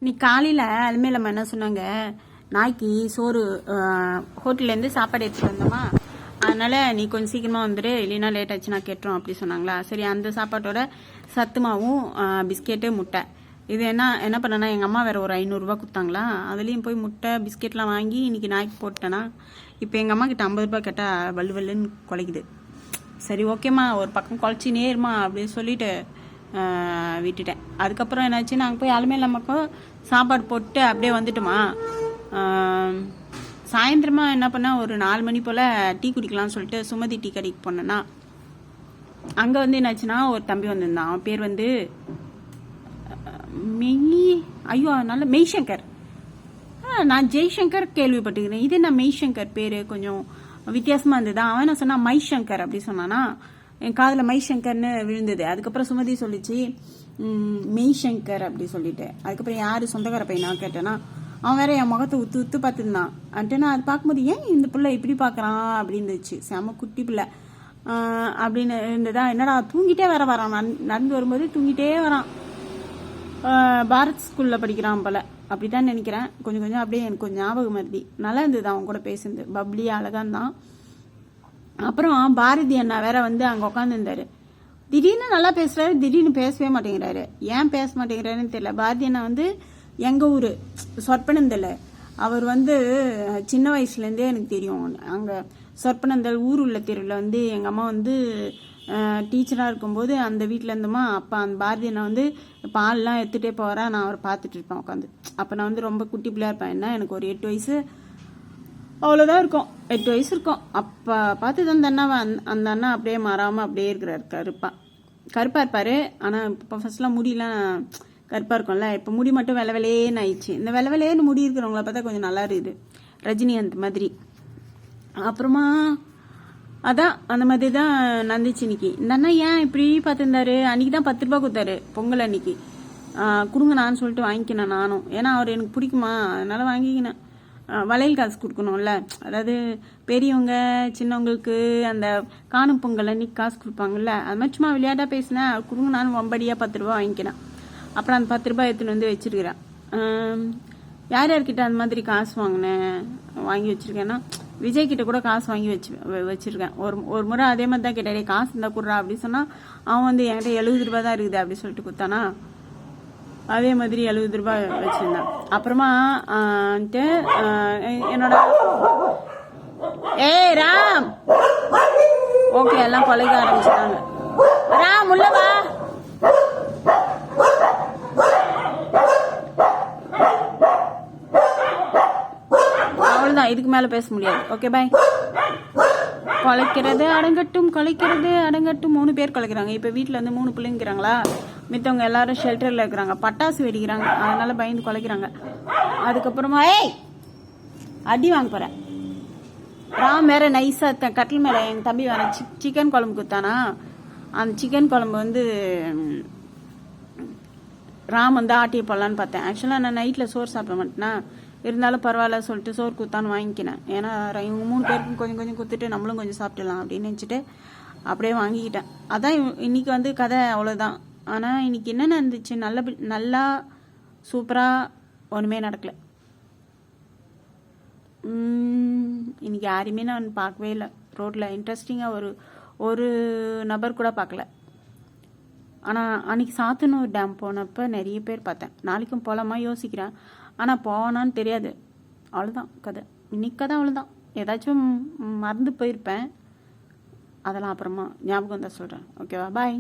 இன்னைக்கு காலையில் அலுமையிலம்மா என்ன சொன்னாங்க, நாய்க்கு சோறு ஹோட்டல்லேருந்து சாப்பாடு எடுத்துகிட்டு வந்தோமா, அதனால் நீ கொஞ்சம் சீக்கிரமாக வந்துடு, இல்லைன்னா லேட் ஆச்சுன்னா கேட்டுரும் அப்படி சொன்னாங்களா. சரி, அந்த சாப்பாட்டோட சத்துமாவும் பிஸ்கெட்டு முட்டை இது என்ன பண்ணேன்னா, எங்கள் அம்மா வேறு ஒரு 500 கொடுத்தாங்களா, அதுலேயும் போய் முட்டை பிஸ்கெட்லாம் வாங்கி இன்றைக்கி நாய்க்கு போட்டேன்னா, இப்போ எங்கள் அம்மா கிட்ட 50 ரூபா கேட்டால் வல்லுன்னு குலைக்குது. சரி ஓகேம்மா, ஒரு பக்கம் குழச்சி நேருமா அப்படின்னு சொல்லிட்டு விட்டுட்டேன். அதுக்கப்புறம் என்னாச்சு, நாங்கள் போய் அலுமையிலம்மாக்கும் சாப்பாடு போட்டு அப்படியே வந்துட்டோமா. சாயந்தரமா என்ன பண்ணால் ஒரு 4 மணி போல் டீ குடிக்கலாம்னு சொல்லிட்டு சுமதி டீ கடைக்கு போனேன்னா, அங்கே வந்து என்னாச்சுன்னா ஒரு தம்பி வந்திருந்தான். அவன் பேர் வந்து நல்ல மெய்சங்கர். நான் ஜெய்சங்கர் கேள்விப்பட்டுக்கிறேன், இது என்ன மெய்சங்கர் பேர் கொஞ்சம் வித்தியாசமாக இருந்தது. அவன் என்ன சொன்னான், மைசங்கர் அப்படி சொன்னானா, என் காதில் மைசங்கர்னு விழுந்தது. அதுக்கப்புறம் சுமதி சொல்லிச்சு மெய்சங்கர் அப்படி சொல்லிட்டு. அதுக்கப்புறம் யார் சொந்தக்கார பையனா கேட்டேன்னா, அவன் வேற என் முகத்தை உத்து பார்த்துருந்தான். அன்ட்டு நான் அது பார்க்கும்போது ஏன் இந்த பிள்ளை இப்படி பார்க்குறான் அப்படின்னு இருந்துச்சு. செம குட்டி பிள்ளை அப்படின்னு இருந்ததா. என்னடா தூங்கிட்டே வேற வரான், நடந்து வரும்போது தூங்கிட்டே வரான். பாரத் ஸ்கூலில் படிக்கிறான் போல, அப்படிதான் நினைக்கிறேன். கொஞ்சம் அப்படியே எனக்கு கொஞ்சம் ஞாபகம் வருது. நல்லா இருந்தது அவன் கூட பேசுனது, பப்ளியா அழகாக இருந்தான். அப்புறம் பாரதி அண்ணா வேற வந்து அங்கே உட்காந்துருந்தாரு. திடீர்னு நல்லா பேசுறாரு, திடீர்னு பேசவே மாட்டேங்கிறாரு. ஏன் பேச மாட்டேங்கிறாருன்னு தெரியல. பாரதி அண்ணா வந்து எங்கள் ஊர் சொற்பனந்தல். அவர் வந்து சின்ன வயசுலேருந்தே எனக்கு தெரியும். அங்கே சொற்பனந்தல் ஊர் உள்ள தெருவில் வந்து எங்கள் அம்மா வந்து டீச்சராக இருக்கும்போது அந்த வீட்டில் இருந்தோமா. அப்போ அந்த பாரதி அண்ணா வந்து பால்லாம் எடுத்துகிட்டே போகிறா, நான் அவரை பார்த்துட்டு இருப்பேன் உட்காந்து. அப்போ நான் வந்து ரொம்ப குட்டி பிள்ளையா இருப்பேன். என்ன எனக்கு ஒரு 8 வயசு அவ்வளோதான் இருக்கும், 8 வயசு இருக்கும். அப்போ பார்த்து அந்த அண்ணாவை அந்த அண்ணா அப்படியே மாறாமல் அப்படியே இருக்கிறார். கருப்பாக இருப்பார். ஆனால் இப்போ ஃபர்ஸ்ட்லாம் முடியெலாம் கருப்பாக இருக்கும்ல, இப்போ முடி மட்டும் வெள்ளைன்னு ஆயிடுச்சு. இந்த வெள்ளைன்னு முடி இருக்கிறவங்கள பார்த்தா கொஞ்சம் நல்லா இருக்குது, ரஜினிகாந்த் மாதிரி. அப்புறமா அதான் அந்த மாதிரி தான் நடந்துச்சு இன்னைக்கு. இந்த அண்ணா ஏன் இப்படி பார்த்துருந்தாரு, அன்றைக்கி தான் 10 ரூபா கொடுத்தாரு பொங்கல் அன்னைக்கு. கொடுங்க நான் சொல்லிட்டு வாங்கிக்கினேன் நானும். ஏன்னா அவர் எனக்கு பிடிக்குமா, அதனால் வாங்கிக்கினேன். வளையல் காசு கொடுக்கணும்ல, அதாவது பெரியவங்க சின்னவங்களுக்கு அந்த காணும் பொங்கல் அன்னைக்கு காசு கொடுப்பாங்கல்ல, அது மாதிரி சும்மா விளையாட்டாக பேசினேன். கொடுங்க நானும் வம்படியாக 10 ரூபா வாங்கிக்கினேன். அப்புறம் அந்த 10 ரூபாய் எடுத்துன்னு வந்து வச்சிருக்கிறேன். யார்கிட்ட அந்த மாதிரி காசு வாங்கி வச்சிருக்கேன்னா, விஜய் கிட்ட கூட காசு வாங்கி வச்சிருக்கேன். ஒரு முறை அதே மாதிரி தான் கேட்டேன், காசு இருந்தால் கொடுறா அப்படின்னு சொன்னால், அவன் வந்து என்கிட்ட 70 ரூபாய் தான் இருக்குது அப்படி சொல்லிட்டு கொடுத்தானா. அதே மாதிரி 70 ரூபாய் வச்சிருந்தேன். அப்புறமா என்னோட ராம் ஓகே எல்லாம் கொலைக்க ஆரம்பிச்சிட்டாங்க. ராம் உள்ளவா, அவ்வளவுதான், இதுக்கு மேல பேச முடியாது. Okay bye. கொலைக்கிறது அடங்கட்டும், கொலைக்கிறது அடங்கட்டும். 3 பேர் கொலைக்கிறாங்க. இப்போ வீட்டில் வந்து 3 பிள்ளைங்கிறாங்களா, மித்தவங்க எல்லாரும் ஷெல்டரில் இருக்கிறாங்க. பட்டாசு வெடிக்கிறாங்க, அதனால பயந்து கொலைக்கிறாங்க. அதுக்கப்புறமா அடி வாங்க போகிறேன். ராம் வேற நைஸாக கட்டில் மேலே எங்கள் தம்பி வேற சிக்கன் குழம்பு கொடுத்தானா. அந்த சிக்கன் குழம்பு வந்து ராம் வந்து ஆட்டியை போடலான்னு பார்த்தேன். ஆக்சுவலாக நான் நைட்டில் சோறு சாப்பிட மாட்டேன்னா, இருந்தாலும் பரவாயில்ல சொல்லிட்டு சோறு கொடுத்தான்னு வாங்கிக்கினேன். ஏன்னா இவங்க 3 பேருக்கும் கொஞ்சம் கொடுத்துட்டு நம்மளும் கொஞ்சம் சாப்பிடலாம் அப்படின்னு நினச்சிட்டு அப்படியே வாங்கிக்கிட்டேன். அதான் இன்னைக்கு வந்து கதை அவ்வளோதான். ஆனால் இன்னைக்கு என்ன நடந்துச்சு, நல்லா சூப்பராக ஒன்றுமே நடக்கலை. இன்னைக்கு யாரையுமே நான் பார்க்கவே இல்லை ரோட்டில். இன்ட்ரெஸ்டிங்காக ஒரு நபர் கூட பார்க்கல. ஆனால் அன்றைக்கி சாத்தனூர் டேம் போனப்போ நிறைய பேர் பார்த்தேன். நாளைக்கும் போகலாமா யோசிக்கிறேன், ஆனால் போனான்னு தெரியாது. அவ்வளோதான் கதை, இன்னைக்கு கதை அவ்வளோதான். ஏதாச்சும் மறந்து போயிருப்பேன், அதெல்லாம் அப்புறமா ஞாபகம் தான் சொல்கிறேன். ஓகேவா, பாய்.